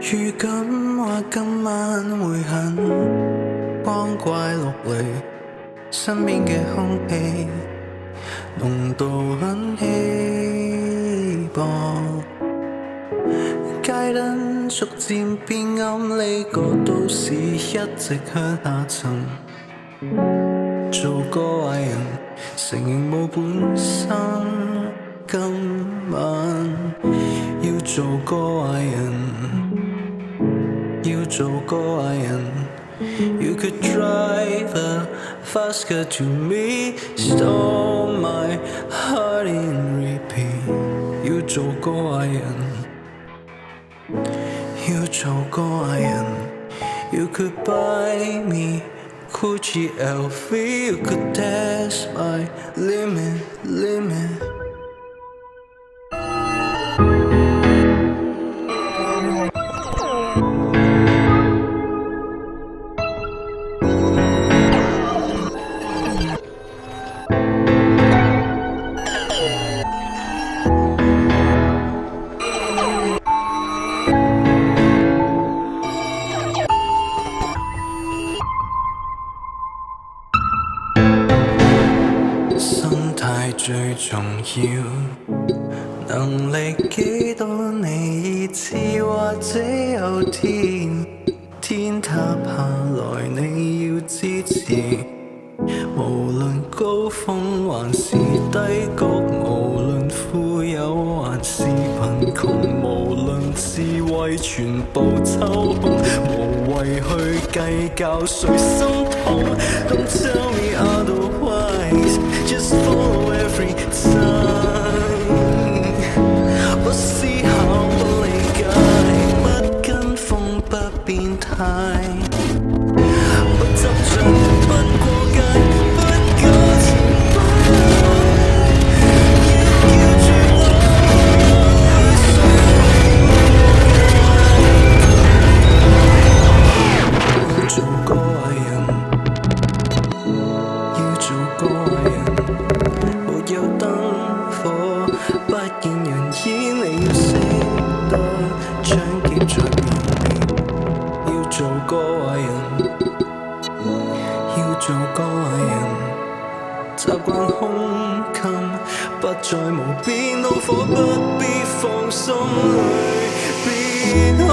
預感話今晚會很光怪陸離，身邊嘅空氣濃度很稀薄，街燈逐漸變暗，呢個都市一直向下沉。做個壞人，承認冇本心，今晚要做個壞人。要做個壞人 You could drive a fast car to me, stole my heart in repeat 要做個壞人，要做個壞人 You could buy me Gucci LV You could test my limit心態最重要，能力幾多你知，或者有天塌下來你要支持，無論高峰還是低谷，無論富有還是貧窮，無論智慧全部抽空，無謂去計較誰心痛。Don't tell me otherwise Just follow every time 不思考不理解不跟風不變態不執着不過界不糾纏要叫住我要做個壞人要做個壞人沒有燈火不見人煙你要識得搶劫在面前要做個壞人要做個壞人習慣胸襟不再無邊怒火不必放心裏變開